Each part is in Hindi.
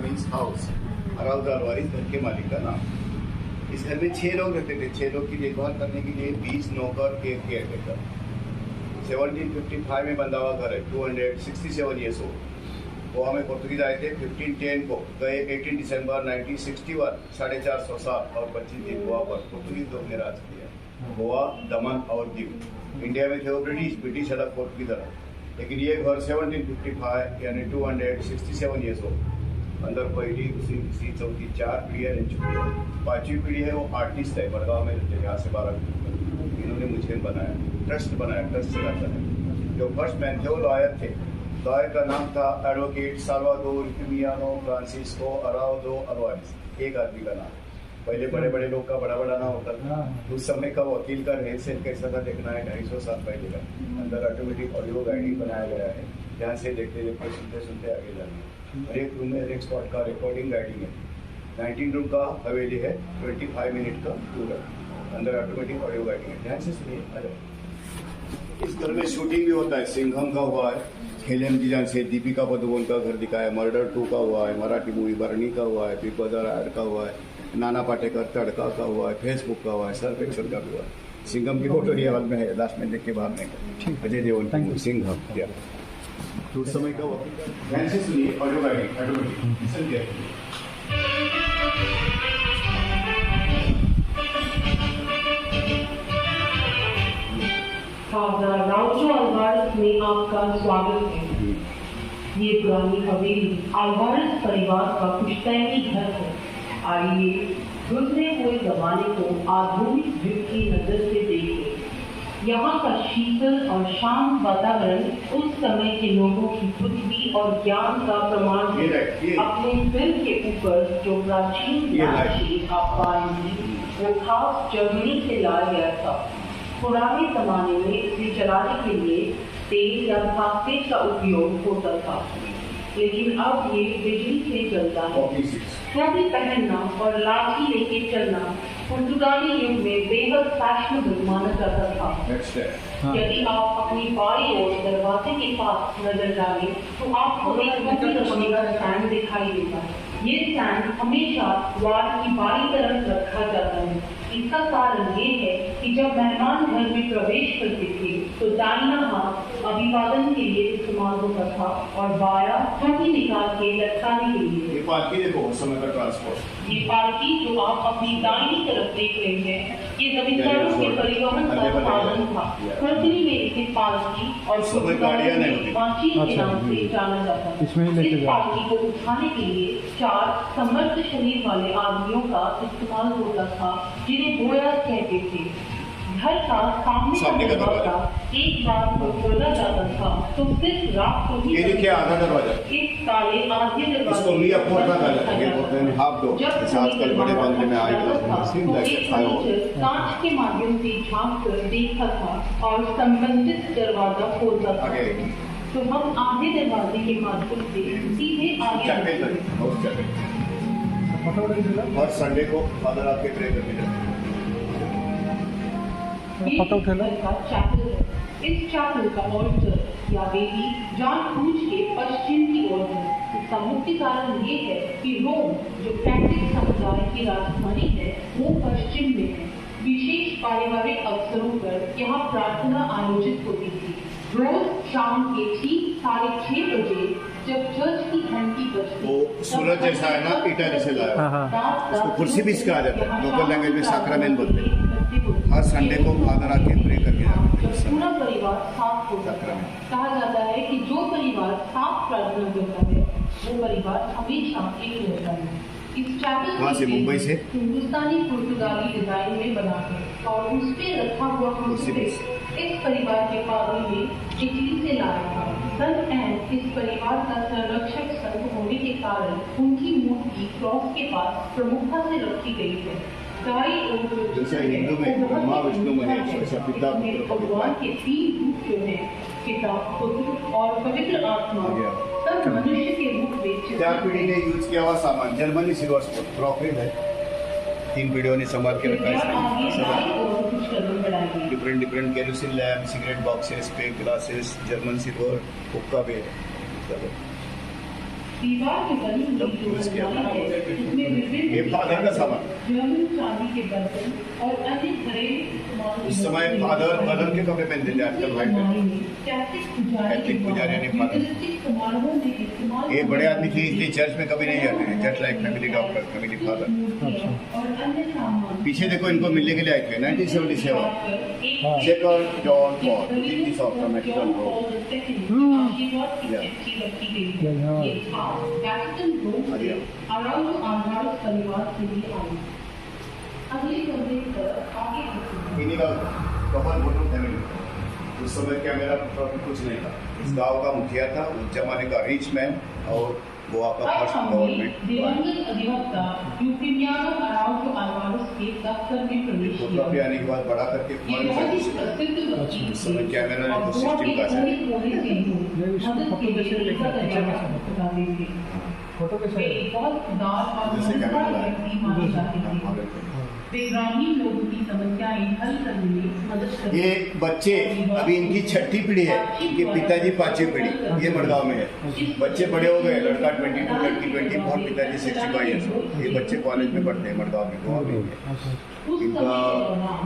मीन्स हाउस, अराव दरबारी घर के मालिक का नाम। इस घर में 6 लोग रहते थे। 6 लोग की देखभाल करने के लिए 20 नौकर, एक केयरटेकर। 1755 में बंधा हुआ घर है, 267 ईयर्स ओल्ड। गोवा में पोर्तुगीज आए थे 1510 को, गए 18 दिसंबर 1961। 450 साल और 25 दिन गोवा पर पोर्तुगीज लोग ने राज किया। गोवा, दमन और दीव इंडिया में थे वो ब्रिटिश अलग पोर्तुगीज अलग। लेकिन ये घर 1755 यानी 267 ईयर्स ओल्ड। अंदर पहली, दूसरी, तीसरी, चौथी 4 पीढ़ियाँ रह चुकी है। 5वीं पीढ़ी है वो आर्टिस्ट है, बड़गांव में रहते हैं, यहाँ से 12 किलोमीटर। इन्होंने म्यूजियम बनाया, ट्रस्ट चलाता है। जो फर्स्ट मैन थे वो लॉयर थे। लॉयर का नाम था एडवोकेट साल्वाडोर इमिलियानो फ्रांसिस्को अराउडो अल्वारेस। एक आदमी का नाम। पहले बड़े बड़े लोग का बड़ा नाम होता था। उस समय का वकील का रेल सेल कैसा था देखना है, 250 साल पहले का। अंदर ऑटोमेटिक ऑडियो गाइडिंग बनाया गया है, यहाँ से देखते देखते सुनते आगे जाना। एक रूम में एक स्पॉट का रिकॉर्डिंग गाइडिंग है। 19 रूम का हवेली है, 25 मिनट का टूर है। अंदर ऑटोमेटिक ऑडियो गाइडिंग है, ध्यान से सुनिए। अरे इस घर में शूटिंग भी होता है। सिंघम का हुआ है, खेलेम की जान से दीपिका पादुकोण का घर दिखाया है। मर्डर 2 का हुआ है, मराठी मूवी बरनी का हुआ है, बिग बाजार ऐड का हुआ है, नाना पाटेकर तड़का का हुआ है, फेसबुक का हुआ है, सर्फ एक्शन का भी हुआ है। सिंघम की फोटो ये हाल में है, लास्ट में देख के बाहर नहीं। अजय देवगन सिंघम क्या उस समय का वकील। ध्यान से सुनिए ऑडियो गाइडिंग ऑटोमेटिक सुन गया। राउचो अल्वारेस में आपका स्वागत है। ये पुरानी हवेली अल्वारेस परिवार का पुश्तैनी घर है। आइए गुजरे हुए जमाने को आधुनिक युग की नजर से देखें। यहाँ का शीतल और शांत वातावरण उस समय के लोगों की बुद्धि और ज्ञान का प्रमाण है। अपने सिर के ऊपर जो प्राचीन आप पाएंगे वो खास जर्मनी से लाया गया था। पुराने जमाने में इसे चलाने के लिए तेल या फास्फेट का उपयोग होता था, लेकिन अब ये बिजली से चलता है। टोपी पहनना और लाठी लेके चलना पुर्तगाली युग में बेहद फैशनेबल माना जाता था। यदि आप अपनी बाई ओर दरवाजे के पास नजर डालें तो आपको एक मोटी रस्सी का स्टैंड दिखाई देता है। ये स्टैंड हमेशा द्वार की बाई तरफ रखा जाता है। इसका कारण ये है कि जब मेहमान घर में प्रवेश करते थे तो दाहिना हाथ अभिवादन के लिए इस्तेमाल होता था और बायां छठी निकाल के लटकाने के लिए। ये पालकी देखो उस समय का ट्रांसपोर्ट। ये पालकी जो आप अपनी दाहिनी तरफ देख रहे हैं, ये जमींदारों के परिवहन का साधन था। फर्जनी में इसे पालकी और माची के नाम से जाना जाता है। इस पालकी को उठाने के लिए 4 समर्थ शरीर वाले आदमियों का इस्तेमाल होता था, जिन्हें बोया कहते थे। घर का सामने का दरवाजा एक बार को खोला जाता था तो सिर्फ रात को ही आधा दरवाजा इस काले आधे दरवाजे आजकल बड़े बंगले में कांच के माध्यम से झांक कर देखा था और संबंधित दरवाजा खोलता था। तो हम आधे दरवाजे के माध्यम से सीधे आगे हर संडे को फादर आपके प्रे करने जाते हैं। चैपल है। इस चैपल का ऑल्टर या वेदी जानबूझ के पश्चिम की ओर है। इसका मुख्य कारण ये है कि रोम जो कैथोलिक समुदाय की राजधानी है वो पश्चिम में है। विशेष पारिवारिक अवसरों पर यहाँ प्रार्थना आयोजित होती थी। रोज शाम के ठीक 6:30 बजे जब चर्च की घंटी बजती वो सूरज जैसा है ना, इटाली से लाया उसको कुर्सी भी कहा जाता है। लोकल लैंग्वेज में साक्रामेंट बोलते हैं। हर संडे को फादर आके प्रे करके जाते हैं। पूरा परिवार साथ होता है। कहा जाता है कि जो परिवार साथ प्रार्थना करता है वो परिवार हमेशा एक रहता है। इस चैपल से मुंबई से हिंदुस्तानी पुर्तगाली डिजाइन में बना है और उस पे रखा हुआ क्रूसीफिक्स इस परिवार के पादरी ने इटली से लाया था। सन एन इस परिवार का संरक्षक संत होने के कारण उनकी मूर्ति क्रॉस के पास प्रमुखता से रखी गई है। हिंदू में ब्रह्मा विष्णु महेश पिता भगवान के 3 रूप जो है, पिता पुत्र और पवित्र आत्मा, सब मनुष्य के रूप में। 4 पीढ़ी ने यूज किया हुआ सामान जर्मनी सिल्वर स्पून क्रॉकरी है। 3 पीढ़ियों ने संभाल के रखा है। Different kerosene lamp, cigarette boxes, pen glasses, German silver, hookah भी है। दीवार में बनी हुई जो अलमारी है उसमें विभिन्न ये फादर का सामान। जर्मन चांदी के बर्तन और अन्य घरेलू सामान उस समय फादर मदर के कपड़े पहनते थे, आजकल व्हाइट पहनते कैथलिक पुजारी यानी फादर। फादर ये बड़े आदमी थे इसलिए चर्च में कभी नहीं जाते हैं, just like family doctor, family father. और अन्य सामान पीछे देखो इनको मिलने के लिए आए थे 1977 second John Paul this of the medical इन्हीं का कपल फोटो फैमिली। उस समय कैमरा कुछ नहीं था, इस गांव का मुखिया था उस जमाने का रिच मैन और गोवा का फर्स्ट गवर्नमेंट। दिवंगत अधिवक्ता यूफिमियानो अराउजो अल्वारेस के दफ्तर में प्रवेश किया। फोटोग्राफी आने के बाद बड़ा करके ये फॉरेन बहुत ही सर्विस प्रसिद्ध वकील उस समय कैमरा और ने तो बहुत सिस्टम ही का कोने है। कोने से लोग मदद के लिए लेकर बताते थे। फोटो कैसे वे बहुत उदार और जैसे कैमरा मददगार लगाया। व्यक्ति माने जाते थे। वे ग्रामीण लोगों की समस्याएं हल करने में मदद करते ये बच्चे अभी इनकी छठी पीढ़ी है, इनके पिताजी पांचवी पीढ़ी ये मड़गांव में है। बच्चे बड़े हो गए, लड़का 22, लड़की 24, पिताजी 65 ईयर्स। ये बच्चे कॉलेज में पढ़ते हैं मड़गांव में, गोवा में। इनका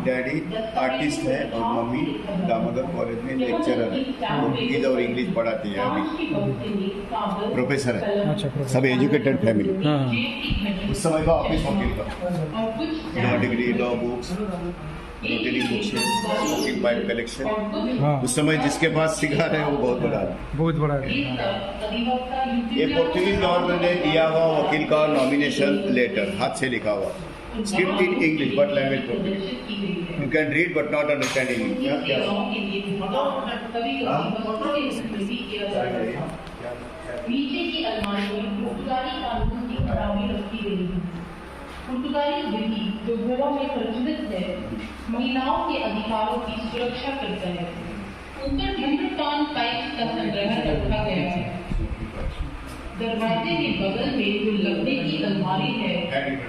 डैडी आर्टिस्ट है और मम्मी दामोदर कॉलेज में लेक्चरर है, उर्दू और इंग्लिश पढ़ाती है, अभी प्रोफेसर है। अच्छा, सब एजुकेटेड फैमिली। हाँ। उस समय का ऑफिस वकील का law degree, law books, notary books, smoking pipe collection. हाँ। उस समय जिसके पास सिगार है वो बहुत बड़ा है। बहुत बड़ा है। ये पोर्तुगीज गवर्नमेंट ने दिया हुआ वकील का नॉमिनेशन लेटर, हाथ से लिखा हुआ, script in English but language Portuguese. You can read but not understand English. नीचे की अलमारी में पुर्तगाली कानून की किताबें रखी गई हैं। पुर्तगाली विधि जो गोवा में प्रचलित है, महिलाओं के अधिकारों की सुरक्षा करता है। ऊपर 100 टन पाइप का संग्रह रखा गया है। दरवाजे के बगल में जो लकड़ी की अलमारी है,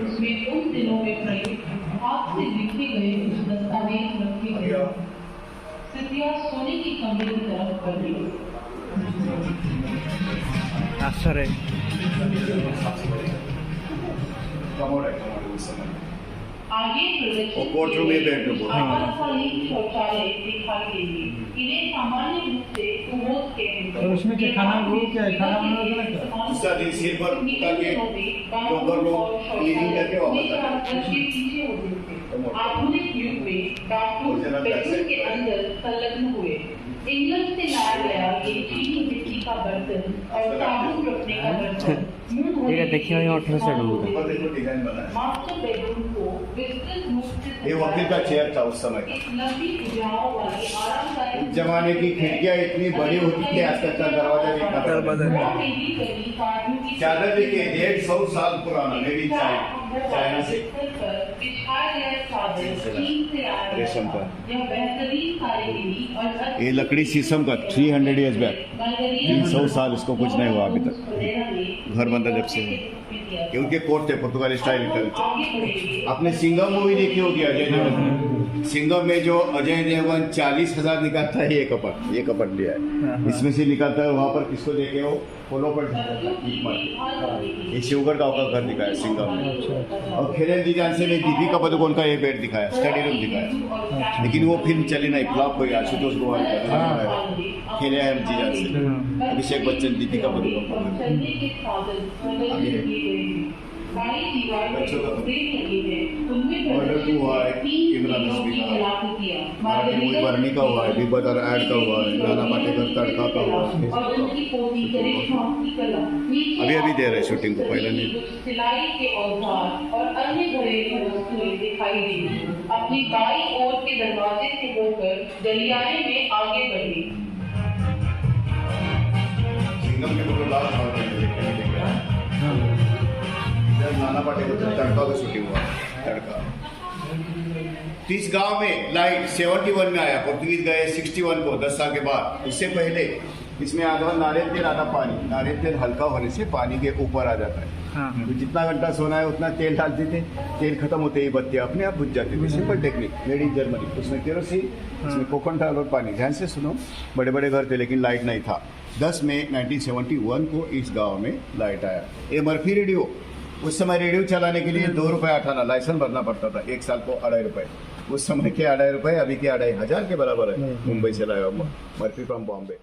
उसमें उन दिनों में प्रयुक्त हाथ से लिखे गए कुछ दस्तावेज रखे गए हैं। सितिया सोने की कमरे की तरफ बढ़ गई। आश्चर्य कमोड है, कमोड उस समय। आगे और कोर्ट रूम में बेडरूम होता है। आपातकालीन शौचालय दिखाई देंगे। इन्हें सामान्य रूप से कुमोद कहते हैं। और उसमें क्या खाना वो क्या है? खाना बनाना क्या? उसका दिन सिर पर ताकि डॉक्टर लोग क्लीनिंग करके वापस आते हैं। पीछे होते थे। आधुनिक युग में डॉक्टर बेडरूम के अंदर संलग्न हुए। इंग्लैंड से लाया गया ये चीनी मिट्टी का बर्तन और साबुन रखने का बर्तन ठीक है, देखिए यहाँ 18 से ढूंढते हैं। ऊपर देखो डिजाइन बना है। मास्टर बेडरूम को विस्तृत रूप से ये वकील का चेयर था उस समय का। एक लंबी भुजाओं वाली आरामदायक उस जमाने की खिड़कियां इतनी बड़ी होती थी, आज तक का दरवाजा भी इतना बड़ा है। चादर देखिए 150 साल पुराना, मेरी चाइना से रेशम का। ये लकड़ी शीशम का 300 ईयर्स बैक, 300 साल इसको कुछ नहीं हुआ अभी तक, घर बंदा जब से। ये उनके कोर्ट थे, पुर्तगाली स्टाइल कल्चर। आपने सिंघम मूवी देखी होगी, अजय देवगन। सिंघम में जो अजय देवगन 40,000 निकालता है, ये कपट लिया है, इसमें से निकालता है। वहाँ पर किसको देखे हो पोलो पर ये शिवगढ़ गाँव का घर दिखाया सिंघम में। और खेलन जी जान से ने दीपिका पादुकोण का ये बेड दिखाया, स्टडी रूम दिखाया, लेकिन वो फिल्म चली नहीं, फ्लॉप हो गया। आशुतोष गोवाल का खेले हैं जी जान से, अभिषेक बच्चन, दीपिका पादुकोण। बच्चों का ऑर्डर टू हुआ है, इमरान हाशमी का, मराठी मूवी बर्नी का हुआ है, बिग बदर ऐड का हुआ है, नाना पाटेकर तड़का का हुआ है। अभी दे रहे शूटिंग को, पहले नहीं। सिलाई के औजार और अन्य घरेलू वस्तुएं दिखाई दी। अपनी बाईं ओर के दरवाजे से होकर गलियारे में आगे बढ़ी। सिंघम के फोटो लास्ट हाल में देखने मिलेगा। नाना पाटेकर तड़का का शूटिंग हुआ, तड़का। तो इस गांव में लाइट 71 में आया, पुर्तगीज गए 61 को, 10 साल के बाद। उससे पहले इसमें आधा नारियल तेल, आधा पानी। नारियल तेल हल्का होने से पानी के ऊपर आ जाता है। तो जितना घंटा सोना है उतना तेल डालते थे, तेल खत्म होते ही बत्तियाँ अपने आप बुझ जाती थी। Simple technique, made in Germany. उसमें केरोसिन, उसमें कोकोनट और पानी। ध्यान से सुनो, बड़े बड़े घर थे लेकिन लाइट नहीं था। 10 मई 1971 को इस गांव में लाइट आया। ये मर्फी रेडियो, उस समय रेडियो चलाने के लिए 2 रुपये आठाना लाइसेंस भरना पड़ता था, 1 साल को 2.5 रुपये। उस समय के 2.5 रुपये, अभी के 2.5 हजार के बराबर है। मुंबई से लाया हुआ मर्फी फ्रॉम बॉम्बे।